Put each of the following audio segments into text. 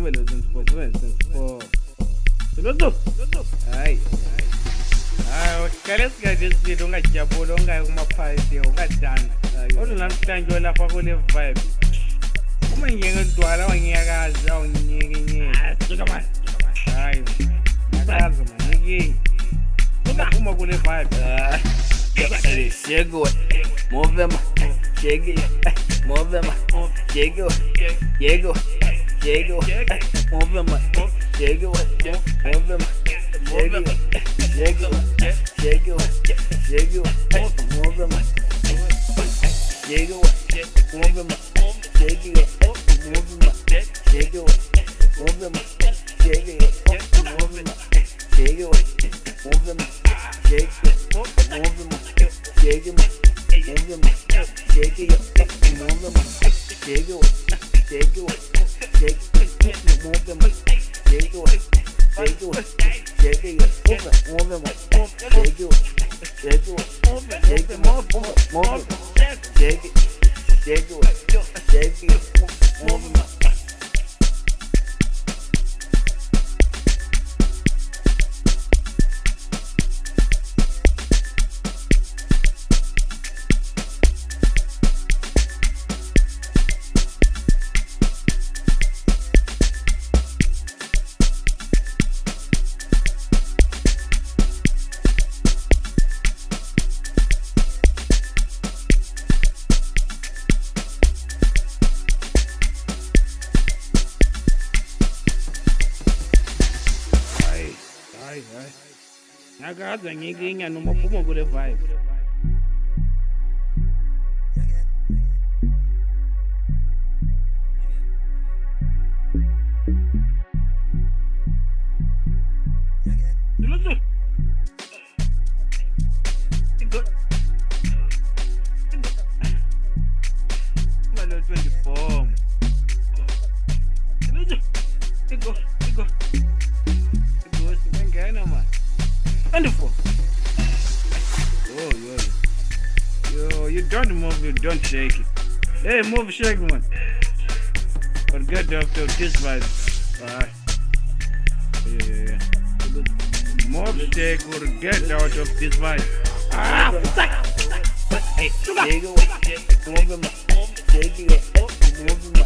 Zulu 24. Zulu Zulu. Hayi. Kale sikade sithi ungajabula ungayikumaphayisi ungadana. Kodwa namhlanje lapha kule vibe. Uma ngiyengedwala wangiyakazi awunyenye. Sika man. Hayi. Akazi man ngiki. Uma kule vibe. Shake it, move them, shake it, move them, shake it, shake it, shake it, move them, shake it, move them, shake it, shake it, shake it, shake it, move them, shake it, move them, shake it, move them, shake it, move them, shake it, move them, shake it, move them, shake it. Move them, shake them, move them, shake it, move them, shake it, shake it, shake it, move them, shake it, shake it, shake it, move them, shake it, shake it, shake it, move them, shake it, shake it, shake it, move them. Hayi. Ngakaza ngikinya noma uphuma kule vibe. Zulu. Malo 24. Zulu. Go. Wonderful. Yo, you don't move, you don't shake it. Hey, move, shake man. Forget after this vibe. Yeah. Move, shake, or get out of this vibe. Hey, Shake it, move them, shake it, move them, shake it, move them,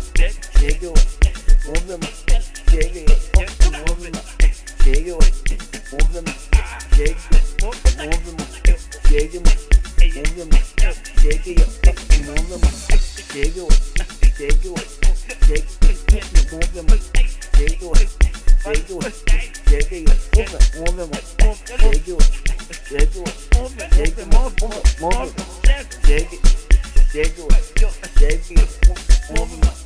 shake it, move them, shake it, move them, shake it, move them, shake it, move them, shake it, move them, shake it, shake it, shake it, move them, shake it, shake it, shake it, move them, shake it, shake it, shake it, move them, shake it, shake it, shake it, move them.